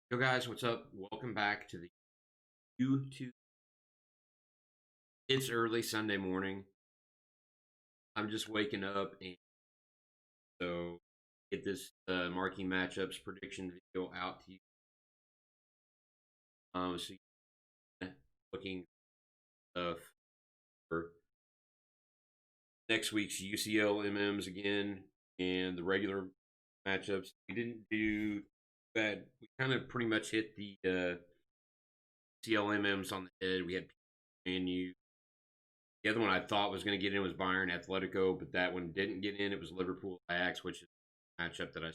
Yo guys, what's up? Welcome back to the YouTube. It's early Sunday morning. I'm just waking up and so get this marquee matchups prediction video out to you. So looking stuff for next week's UCL MMs again and the regular matchups. We didn't do bad. We kind of pretty much hit the UCL MMs on the head. We had and you. The other one I thought was going to get in was Bayern Atletico, but that one didn't get in. It was Liverpool Ajax, which is a matchup that I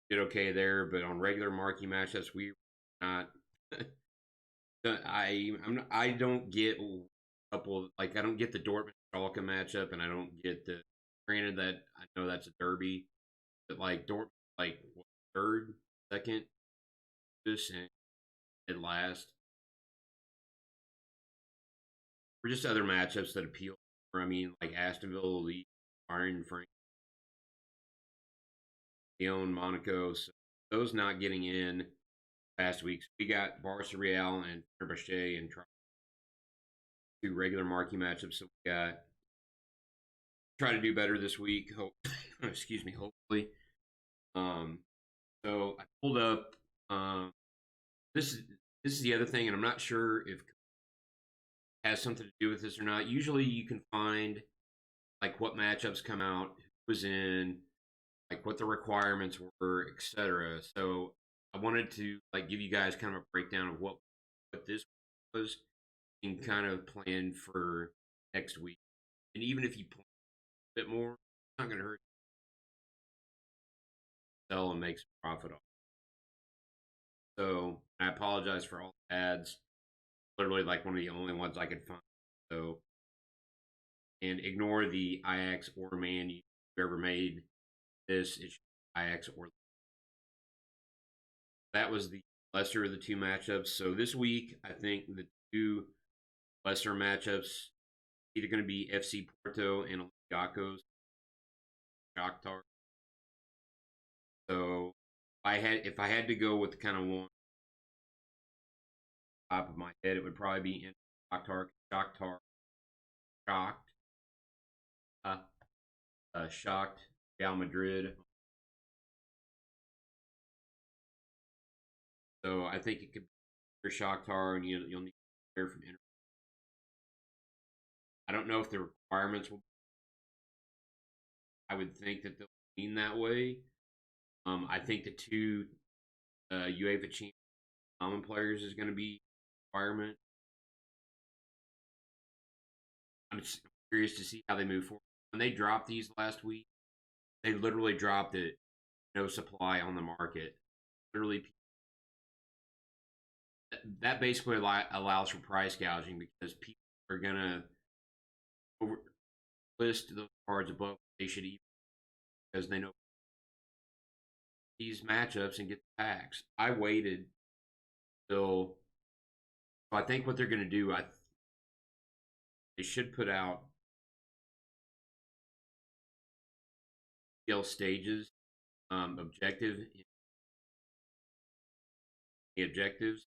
did okay there. But on regular marquee matchups, we not. I don't get a couple of, like I don't get the Dortmund Schalke matchup, and I don't get the. Granted that I know that's a derby, but like Dortmund, like what, third, second, this and at last. Or just other matchups that appeal. I mean, like Aston Villa, League, Bayern, Frank, Lyon, Monaco. So those not getting in past weeks. We got Barca Real and Fenerbahce and two regular marquee matchups. So we got try to do better this week. Hope, excuse me. Hopefully. Um, so I pulled up. Um, this is this is the other thing, and I'm not sure if it has something to do with this or not. Usually, you can find like what matchups come out, who was in, like what the requirements were, etc. So I wanted to like give you guys kind of a breakdown of what this was and kind of plan for next week. And even if you plan a bit more, it's not going to hurt you to sell and make some profit off. So I apologize for all the ads. Literally like one of the only ones I could find. So and ignore the IX or man you ever made this. It's IX or that was the lesser of the two matchups. So this week, I think the two lesser matchups either going to be FC Porto and Olympiacos, Shakhtar. So if I had to go with kind of one top of my head, it would probably be in Shakhtar. Shakhtar shocked, uh, shocked Real Madrid. So I think it could be for Shakhtar, and you'll need to hear from Inter. I don't know if the requirements will. I would think that they'll lean that way. I think the two UEFA Champions common players is going to be a requirement. I'm just curious to see how they move forward. When they dropped these last week, they literally dropped it, no supply on the market. Literally, that basically allows for price gouging because people are going to over list those cards above they should even because they know these matchups and get the packs. I waited till so I think what they're going to do, they should put out stages, objective, the objectives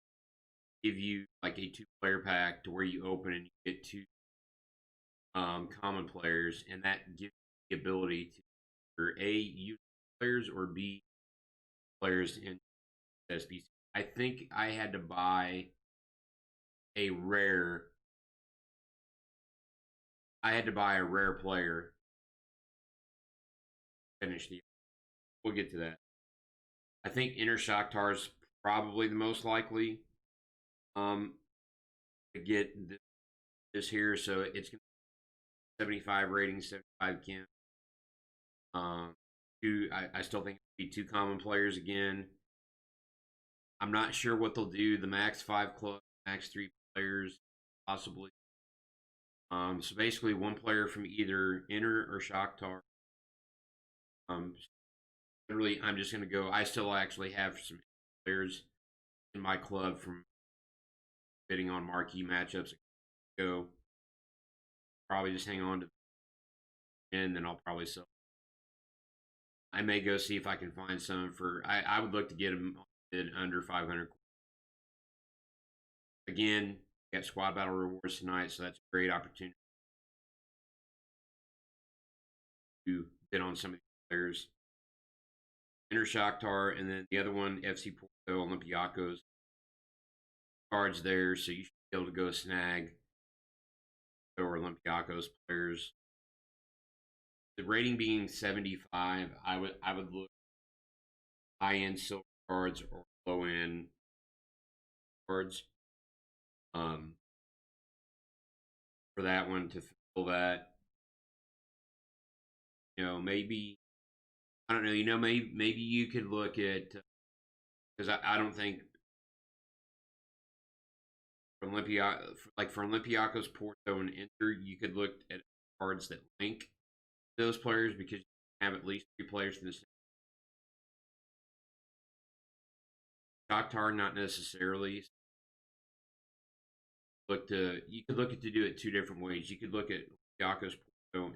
give you like a two-player pack to where you open and you get two common players, and that gives you the ability to either A use players or B players in SBC. I think I had to buy a rare. I had to buy a rare player. Finish the. We'll get to that. I think Inter Shakhtar is probably the most likely to get this here. So it's 75 rating, 75 Kim. I still think it'll be two common players again. I'm not sure what they'll do. The max 5 club, max 3 players, possibly. So basically, one player from either Inter or Shakhtar. Um, Literally, I'm just going to go. I still actually have some players in my club from bidding on marquee matchups. Go probably just hang on to, and then I'll probably sell. I may go see if I can find some for. I would look to get them under 500. Again, got squad battle rewards tonight, so that's a great opportunity to bid on some of these players. Inter Shakhtar, and then the other one, FC Porto Olympiacos. Cards there, so you should be able to go snag or Olympiacos players. The rating being 75, I would look high end silver cards or low end cards. Um, for that one to fill that, maybe I don't know. Maybe you could look at because I don't think for for Olympiacos, Porto, and Inter, you could look at cards that link those players because you have at least 3 players from the same. Shakhtar, not necessarily. You could look at to do it 2 different ways. You could look at Olympiacos, Porto,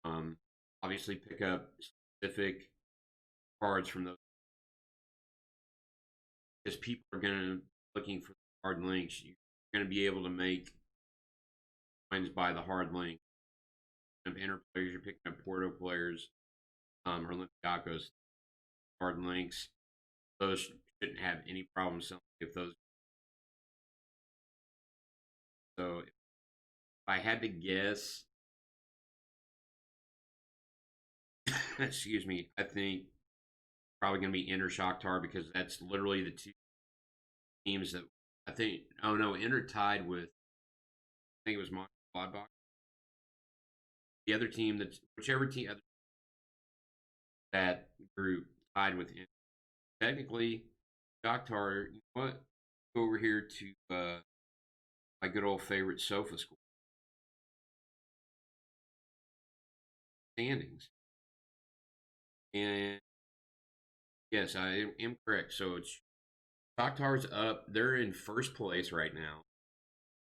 and obviously pick up specific cards from those because people are going to looking for hard links. You're going to be able to make finds by the hard link. Inter players, you're picking up Porto players, or Olympiacos hard links. Those shouldn't have any problem selling if those. So if I had to guess, excuse me, I think probably going to be Inter Shakhtar because that's literally the 2 teams that I think. Oh no, Inter tied with. I think it was Gladbach. The other team that's whichever team that group tied with Inter. Technically, Shakhtar. You know what? Go over here to my good old favorite sofa score standings, and yes, I am correct. So it's Shakhtar's up. They're in first place right now.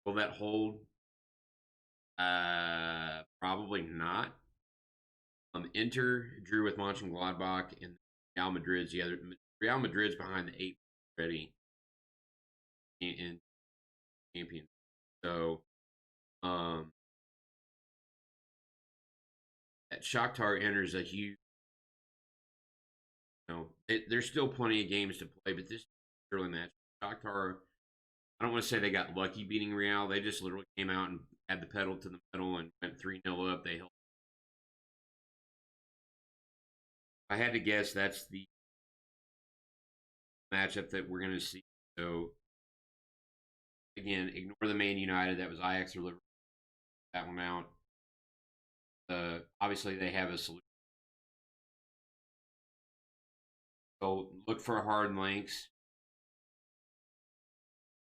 Will that hold? Probably not. Inter drew with Mönchengladbach and Real Madrid's the other. Real Madrid's behind the 8 already in champion. So, that Shakhtar enters a huge. There's still plenty of games to play, but this early match, Shakhtar. I don't want to say they got lucky beating Real. They just literally came out and had the pedal to the metal and went 3-0 up. They held. I had to guess that's the matchup that we're going to see. So again, ignore the Man United. That was Ajax or Liverpool. That one out. Obviously, they have a solution. So look for hard links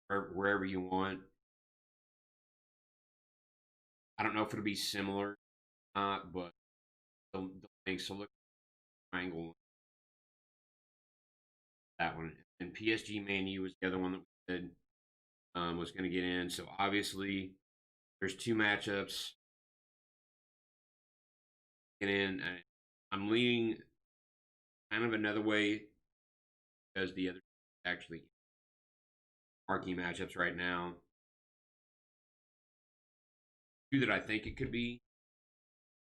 or wherever you want. I don't know if it'll be similar, but the links. So look triangle that one. And PSG Man U was the other one that we said was going to get in. So obviously, there's 2 matchups. Get in. I'm leaning kind of another way because the other actually marquee matchups right now. 2 that I think it could be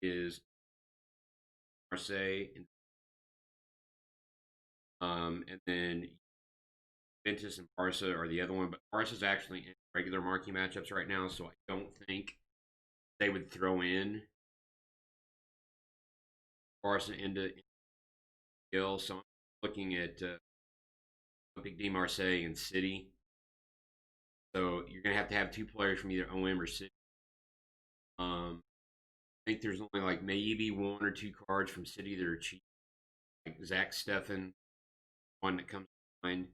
is Marseille and then Juventus and Barca are the other one, but Barca's actually in regular marquee matchups right now, so I don't think they would throw in Barca into Gill. So I'm looking at Olympique de Marseille and City. So you're going to have 2 players from either OM or City. I think there's only like maybe 1 or 2 cards from City that are cheap. Like Zach Steffen, one that comes to mind.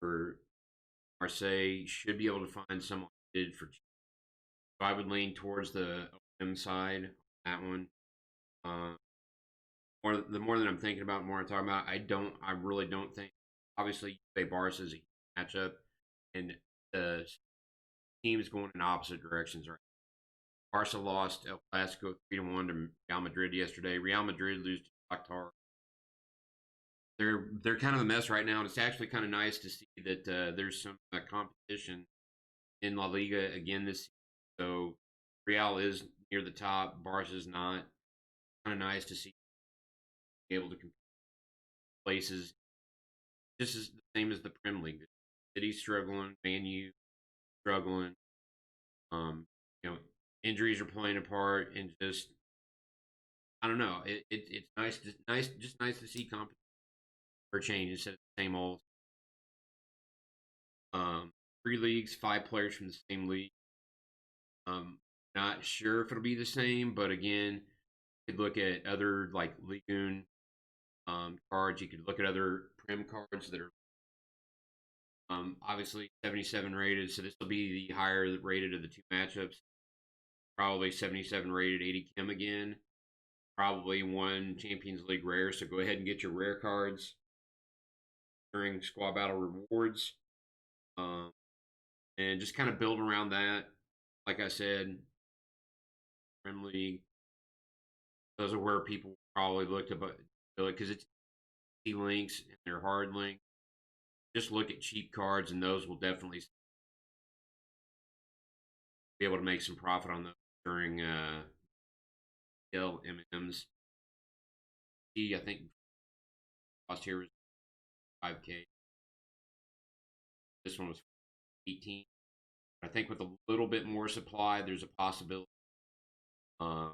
For Marseille, should be able to find someone bid for cheap. So I would lean towards the OM side on that one. The more that I'm thinking about, the more I'm talking about, I really don't think. Obviously, Juve Barca is a matchup, and the teams going in opposite directions right. Barca lost El Clasico 3-1 to Real Madrid yesterday. Real Madrid lose to Shakhtar. They're kind of a mess right now, and it's actually kind of nice to see that there's some competition in La Liga again this season. So Real is near the top, Barca is not. Kind of nice to see be able to compete places. This is the same as the Premier League. City's struggling, Man U struggling. Um, you know, injuries are playing a part, and just I don't know. It's nice to see competition for change instead of the same old. Um, 3 leagues, 5 players from the same league. Not sure if it'll be the same, but again, you could look at other like Ligue 1 cards. You could look at other Prem cards that are obviously 77 rated, so this will be the higher rated of the two matchups. Probably 77 rated 80 Kim again. Probably one Champions League rare, so go ahead and get your rare cards during Squad Battle Rewards. Um, and just kind of build around that. Like I said, Prem League, those are where people probably look to because it's easy links and they're hard links. Just look at cheap cards, and those will definitely be able to make some profit on those during LMMs. I think cost here was 5K. This one was 18. I think with a little bit more supply, there's a possibility. Uh,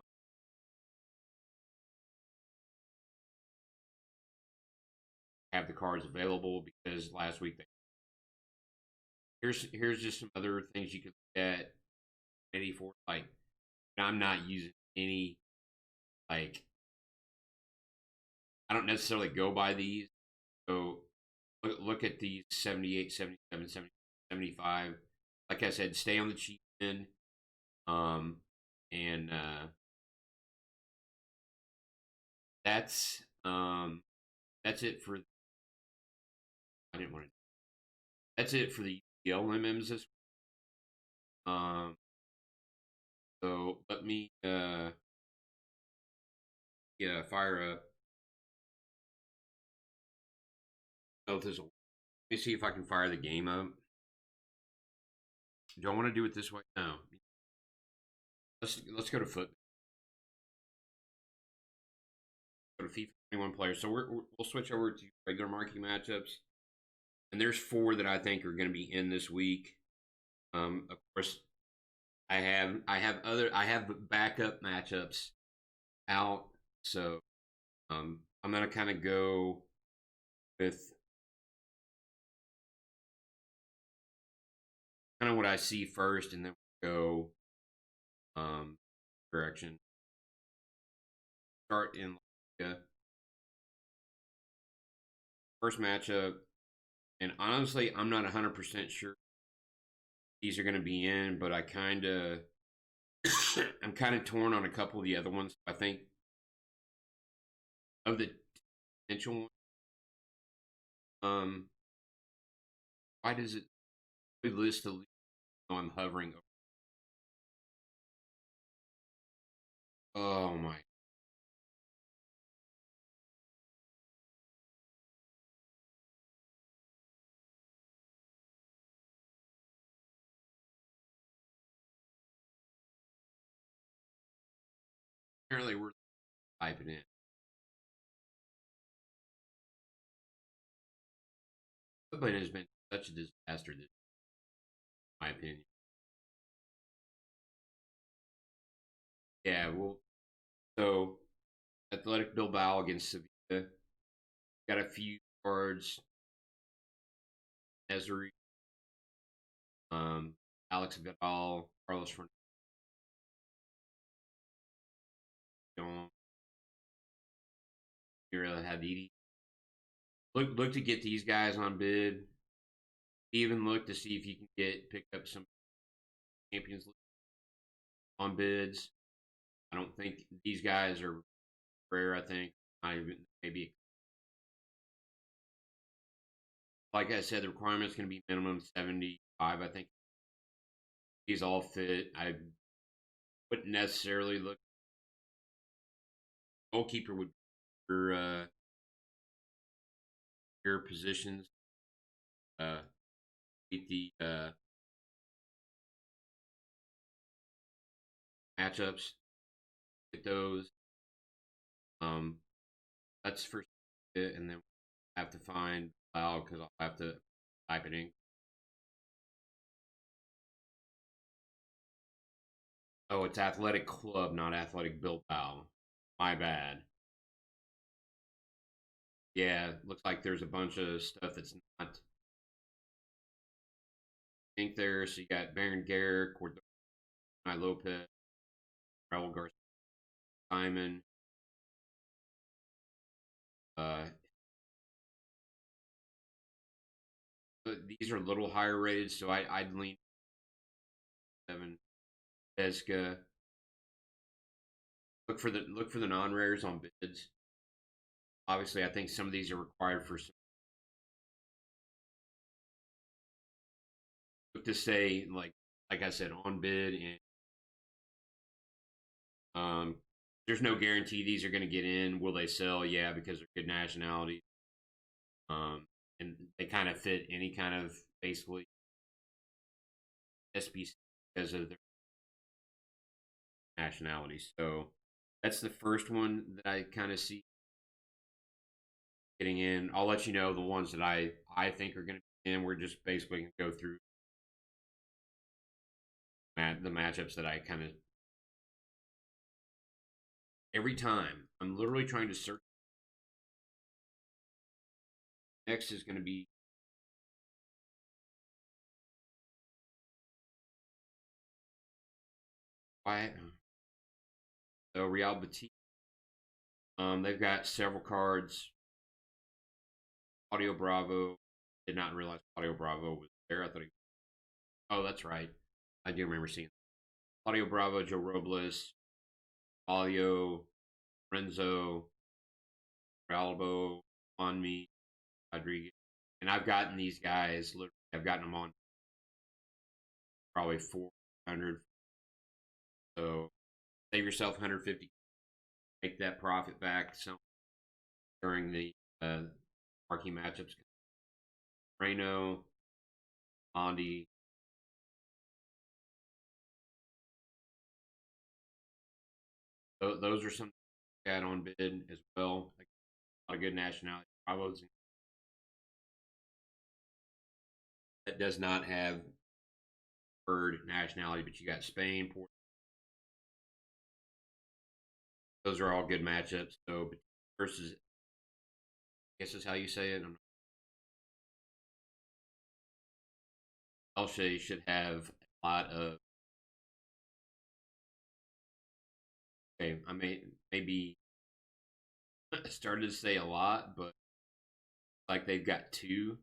have the cards available because last week here's just some other things you could look at. 84 like I'm not using any like I don't necessarily go by these. So look at these 78, 77, 70, 75. Like I said, stay on the cheap end. Um, and that's that's it for I didn't want to. That's it for the LMMs this. Um, so let me yeah fire up. Oh, this. Let me see if I can fire the game up. Do I want to do it this way? No. Let's go to foot. Go to FIFA 21 players. So we'll switch over to regular marquee matchups, and there's 4 that I think are going to be in this week. Of course, I have backup matchups out, so I'm gonna kind of go with kind of what I see first, and then go direction. Start in first matchup, and honestly, I'm not 100% sure these are going to be in, but I kind of I'm kind of torn on a couple of the other ones. I think of the potential one. Why does it list the? I'm hovering. Oh my! Apparently, we're typing in. But it has been such a disaster. This, in my opinion. Yeah. Well, so Athletic Bilbao against Sevilla. Got a few cards. Ezri, um, Alex Vidal, Carlos Fernandez, Mira Hadidi. Look to get these guys on bid. Even look to see if you can pick up some Champions League on bids. I don't think these guys are rare. I think not even maybe. Like I said, the requirement is going to be minimum 75. I think he's all fit. wouldn't necessarily look. Goalkeeper would be your positions. Beat the matchups. Get those. Um, that's for it, and then have to find file because I'll have to type it in. Oh, it's Athletic Club, not Athletic Bilbao. My bad. Yeah, looks like there's a bunch of stuff that's not think there. So you got Baron Garrick, Cordova Lopez, Raul Garcia, Simon. Uh, but these are a little higher rated, so I'd lean 7. Pesca. Look for the non rares on bids. Obviously, I think some of these are required for some. Look to say like I said on bid, and there's no guarantee these are going to get in. Will they sell? Yeah, because they're good nationalities. And they kind of fit any kind of basically SBC because of their nationality. So that's the first one that I kind of see getting in. I'll let you know the ones that I think are going to be in. We're just basically going to go through the matchups that I kind of every time. I'm literally trying to search. Next is going to be quiet. So Real Betis. They've got several cards. Audio Bravo. Did not realize Audio Bravo was there. I thought he. Oh, that's right. I do remember seeing Audio Bravo, Joe Robles, Audio, Renzo, Ralbo, on me, Rodriguez, and I've gotten these guys. Literally, I've gotten them on probably 400. So save yourself 150. Make that profit back. So during the marquee matchups, Reno, Andy. Those are some got on bid as well. Like a lot of good nationality. Bravo's that does not have bird nationality, but you got Spain, Portugal. Those are all good matchups. So versus, I guess is how you say it. Elche should have a lot of. Okay, I maybe started to say a lot, but like they've got 2,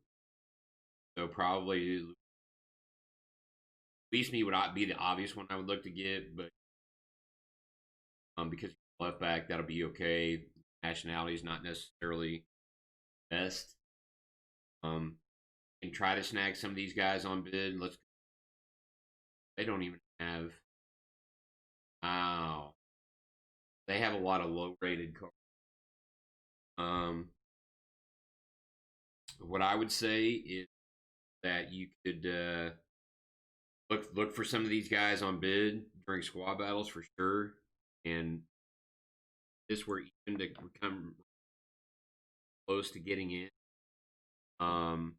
so probably at least me would not be the obvious one I would look to get, but because left back that'll be okay. Nationality is not necessarily best. And try to snag some of these guys on bid. Let's. They don't even have. Wow, they have a lot of low rated cards. Um, what I would say is that you could look for some of these guys on bid during squad battles for sure, and this were even to come close to getting in. Um,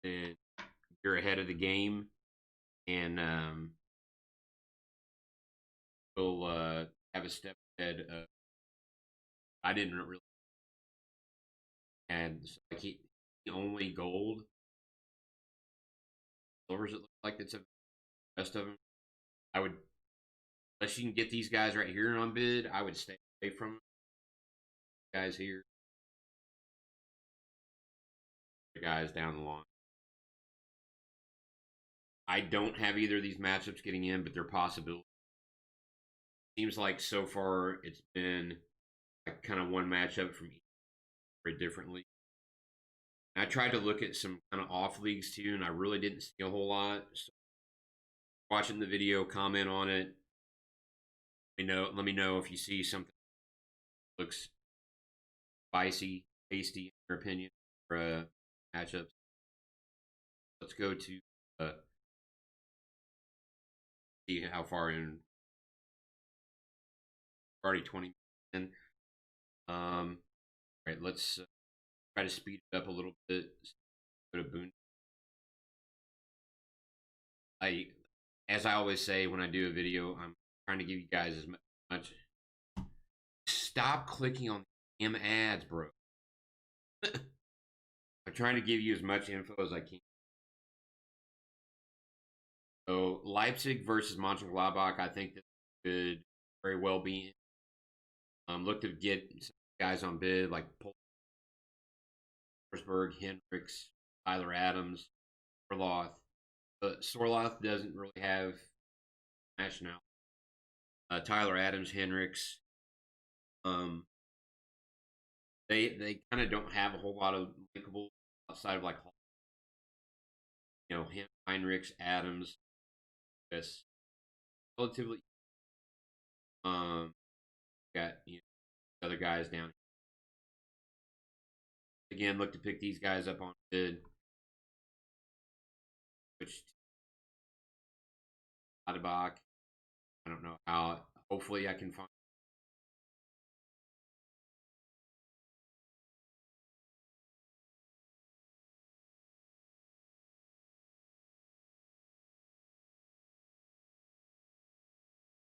and you're ahead of the game, and we'll have a step ahead. I didn't really, and so like he only gold, silvers. It looks like it's a rest of them. I would, unless you can get these guys right here on bid, I would stay away from them. Guys here, the guys down the line. I don't have either of these matchups getting in, but they're possible. Seems like so far it's been like kind of one matchup from each very differently. I tried to look at some kind of off leagues too, and I really didn't see a whole lot. So watching the video, comment on it. Let me know if you see something that looks spicy, tasty in your opinion for matchups. Let's go to see how far in. Already 20 minutes in. All right, let's try to speed it up a little bit. Go to Boone. As I always say when I do a video, I'm trying to give you guys as much. Stop clicking on the damn ads, bro. I'm trying to give you as much info as I can. So Leipzig versus Mönchengladbach, I think this could very well be. Look to get some guys on bid like Forsberg, Hendricks, Tyler Adams, Orloth. But Sorloth doesn't really have nationality. Tyler Adams, Hendricks. Um, they kind of don't have a whole lot of likable outside of like him, Heinrichs, Adams. That's relatively got other guys down. Again, look to pick these guys up on bid. Which Adebach. I don't know how. Hopefully, I can find.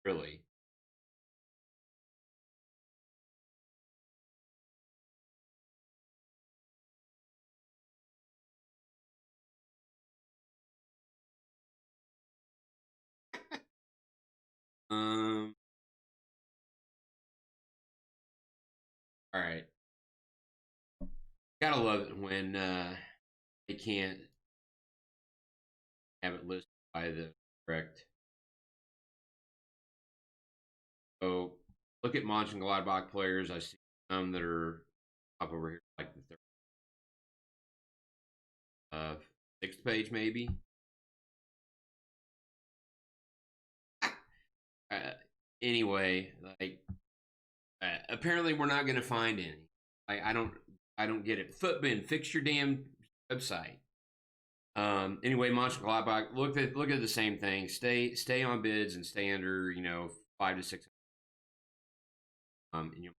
Really. Um. All right. Gotta love it when they can't have it listed by the correct. So look at Mönchengladbach players. I see some that are up over here, like the sixth page, maybe. Uh, anyway, like apparently we're not going to find any. I don't get it. Footbin, fix your damn website. Anyway, Mönchengladbach, look at the same thing. Stay on bids and stay under 5 to 6. And you'll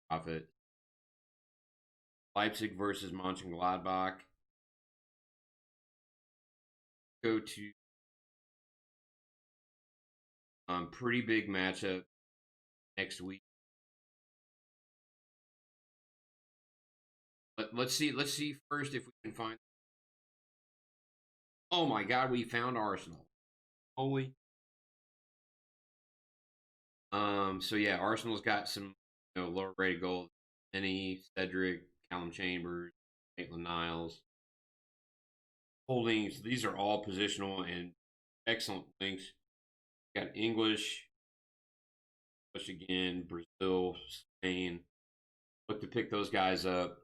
profit. Leipzig versus Mönchengladbach. Go to pretty big matchup next week. Let's see first if we can find. Oh my God, we found Arsenal. Holy. So yeah, Arsenal's got some lower rated goals. Penny, Cedric, Callum Chambers, Maitland Niles. Holdings. These are all positional and excellent links. Got English again, Brazil, Spain. Look to pick those guys up.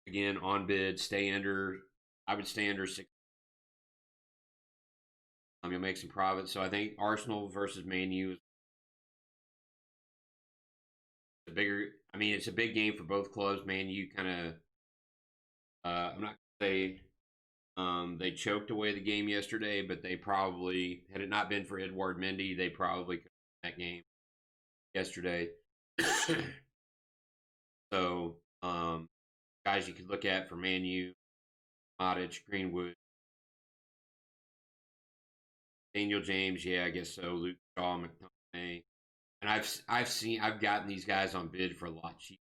Again, on bid, stay under. I would stay under 6. You'll make some profit. So I think Arsenal versus Man U is a bigger. I mean, it's a big game for both clubs. Man U kind of. I'm not gonna say they choked away the game yesterday, but they probably, had it not been for Edouard Mendy, they probably could have won that game yesterday. So, guys you could look at for Man U, Modric, Greenwood, Daniel James, yeah, I guess so. Luke Shaw, McTominay, and I've gotten these guys on bid for a lot cheaper.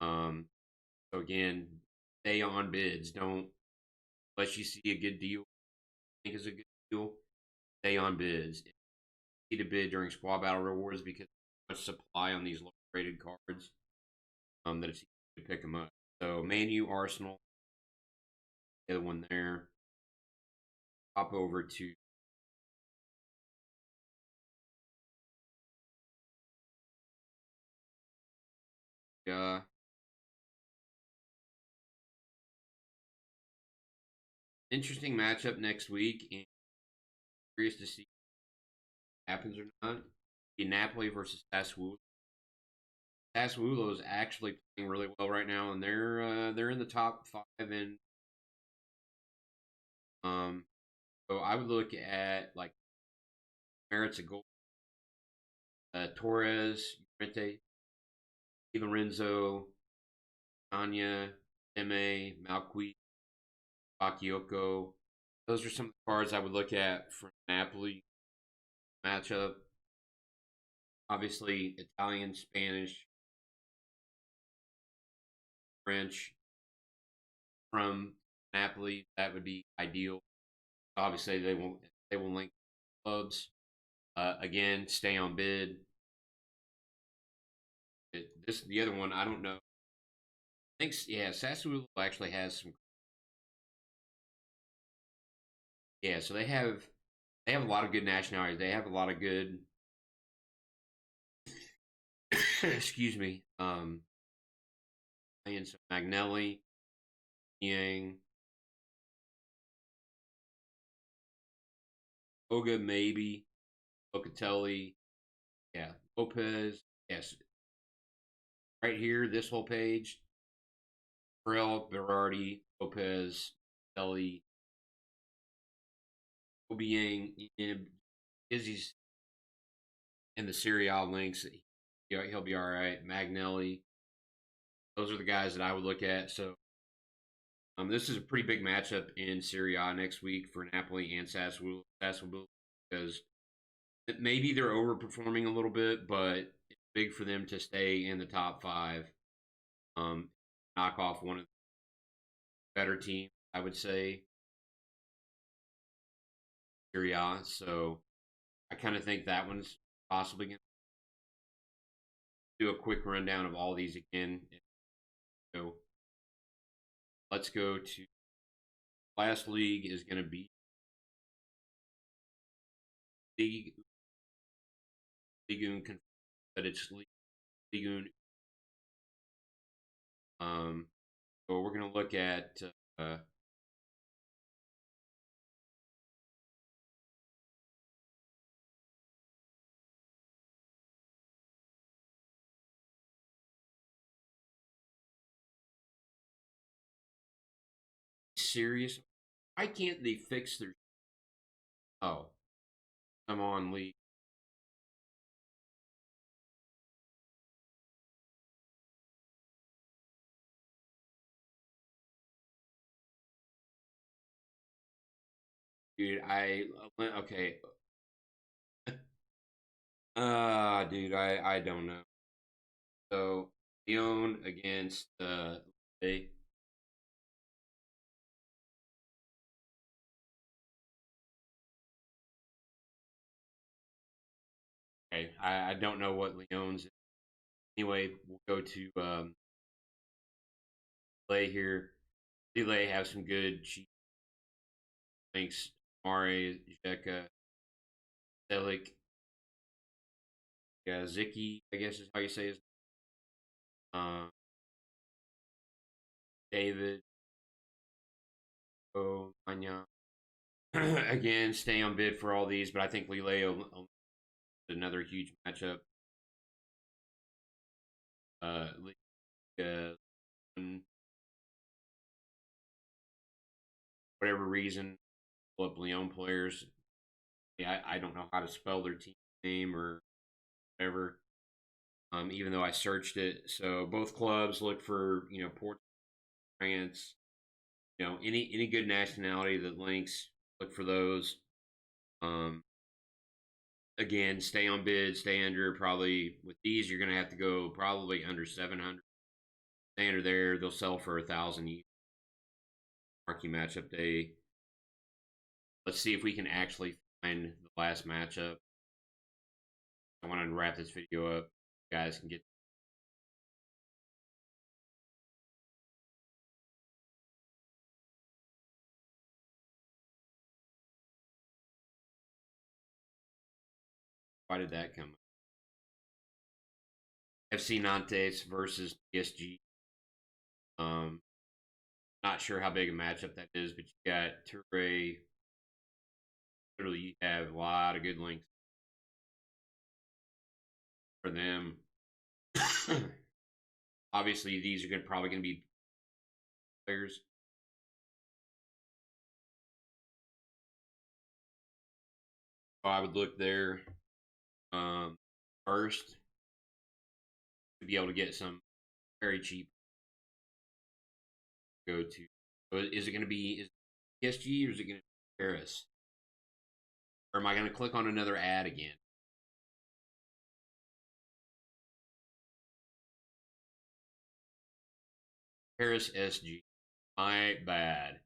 So again, stay on bids. Don't, unless you see a good deal, think is a good deal, stay on bids. Need to bid during squad battle rewards because there's much supply on these low rated cards. That it's easy to pick them up. So Man U, Arsenal, the other one there. Hop over to interesting matchup next week. And curious to see if it happens or not. Napoli versus Sassuolo. Sassuolo is actually playing really well right now, and they're in the top five. And um, so I would look at like merits of goal. Torres, Llorente, Di Lorenzo, Tanya, Deme, Marquee, Bakayoko. Those are some of the cards I would look at for Napoli matchup. Obviously, Italian, Spanish, French from Napoli. That would be ideal. Obviously, they will link clubs. Again, stay on bid. This the other one. I don't know. I think yeah, Sassuolo actually has some. Yeah, so they have a lot of good nationalities. They have a lot of good. Excuse me. And so Magnelli, Yang, Oga maybe, Locatelli, yeah, Lopez. Yes, right here, this whole page. Burrell, Berardi, Lopez, Kelly, Obiang, Izzy's in the Serie A links. He'll be all right. Magnelli. Those are the guys that I would look at. So this is a pretty big matchup in Serie A next week for Napoli and Sassuolo because maybe they're overperforming a little bit, but it's big for them to stay in the top five. Knock off one of the better teams, I would say, Serie A. So I kind of think that one's possibly going to do a quick rundown of all these again. So let's go to last league is going to be League Ligue but it's Ligue. So we're going to look at serious. Why can't they fix their? Oh, I'm on league. Dude, okay. Dude, I don't know. So Leon against they okay. I don't know what Leon's anyway. We'll go to Lay here. Lay have some good cheap links. Mare, Jeka, Zelik, Ziki, I guess is how you say his uh David, Oh Manya. Again, stay on bid for all these, but I think Lele another huge matchup. Uh, whatever reason, pull up Leon players. Yeah, I don't know how to spell their team name or whatever. Even though I searched it, so both clubs look for Port France. Any good nationality that links, look for those. Um, Again, stay on bid, stay under. Probably with these, you're gonna have to go probably under 700. Stay under there, they'll sell for 1,000 each. Marquee matchup day. Let's see if we can actually find the last matchup. I want to wrap this video up. You guys can get why did that come up? FC Nantes versus PSG. Um, not sure how big a matchup that is, but you got Toure. Literally, you have a lot of good links. for them. Obviously, these are probably going to be players. So I would look there first to be able to get some very cheap go to. So is it going to be PSG or is it going to be Paris? Or am I going to click on another ad again? Paris SG. My bad.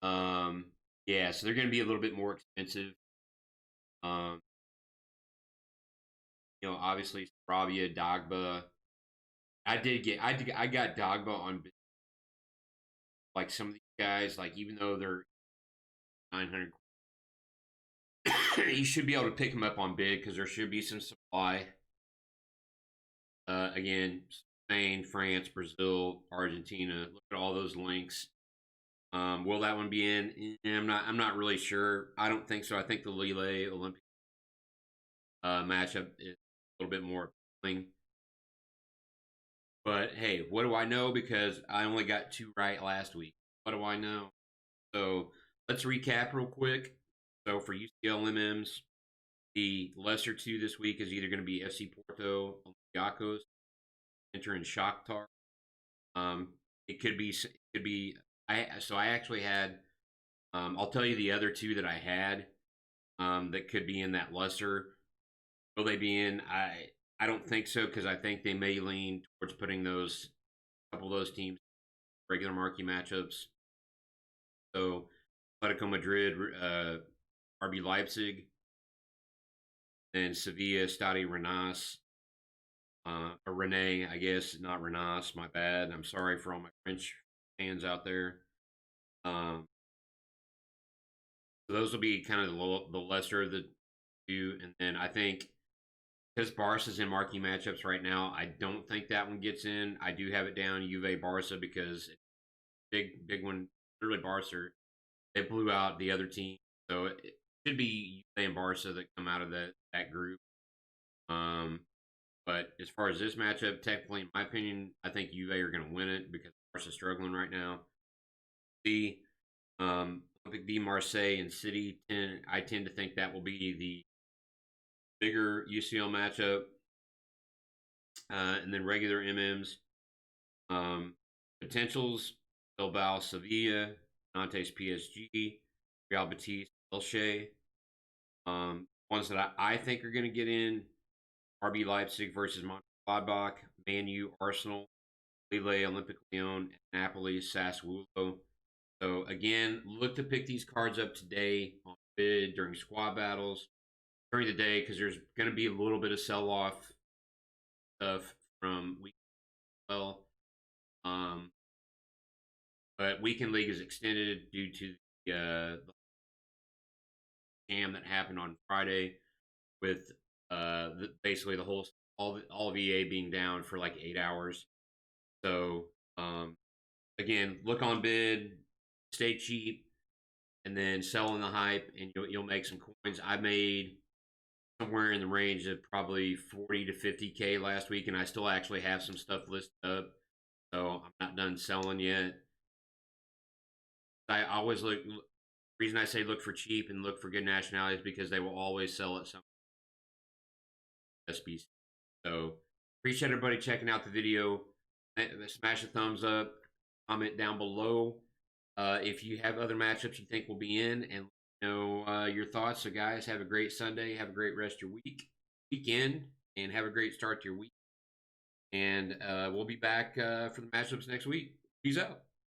um, yeah, so they're going to be a little bit more expensive. Um, obviously Rabia, Dagba. I got Dagba on like some of these guys. Like even though they're 900, you should be able to pick them up on bid because there should be some supply. Again, Spain, France, Brazil, Argentina. Look at all those links. Will that one be in? I'm not really sure. I don't think so. I think the Lille Olympic matchup is a little bit more appealing. But hey, what do I know? Because I only got 2 right last week. What do I know? So let's recap real quick. So for UCL MMs, the lesser 2 this week is either going to be FC Porto, Olympiacos, Inter, and Shakhtar. It could be. I actually had. I'll tell you the other 2 that I had. That could be in that lesser. Will they be in? I don't think so because I think they may lean towards putting those couple of those teams regular marquee matchups. So Atletico Madrid, RB Leipzig, and Sevilla, Stade Rennes. Or Renee, I guess, not Renas. My bad. I'm sorry for all my French fans out there. So those will be kind of the lesser of the 2, and then I think because Barca's in marquee matchups right now, I don't think that one gets in. I do have it down Juve Barca because big one. Literally Barca, they blew out the other team, so it should be Juve and Barca that come out of that group. But as far as this matchup, technically, in my opinion, I think Juve are going to win it because Barca's struggling right now. The Olympic B, Marseille, and City. I tend to think that will be the bigger UCL matchup. And then regular MMs. Potentials, Bilbao, Sevilla, Nantes, PSG, Real Betis, Elche. Ones that I think are going to get in, RB Leipzig versus Mönchengladbach, Man U, Arsenal, Lille, Olympic Lyon, Napoli, Sassuolo. So again, look to pick these cards up today on bid during squad battles during the day because there's going to be a little bit of sell-off stuff from week 12. But weekend league is extended due to the scam that happened on Friday with basically the whole all of EA being down for like 8 hours. So again, look on bid, stay cheap, and then sell in the hype, and you'll make some coins. I made somewhere in the range of probably 40 to 50K last week, and I still actually have some stuff listed up. So I'm not done selling yet. I always look. The reason I say look for cheap and look for good nationalities because they will always sell at some SBC. So appreciate everybody checking out the video. Smash a thumbs up. Comment down below if you have other matchups you think will be in, and let me know your thoughts. So guys, have a great Sunday. Have a great rest of your weekend, and have a great start to your week. And we'll be back for the matchups next week. Peace out.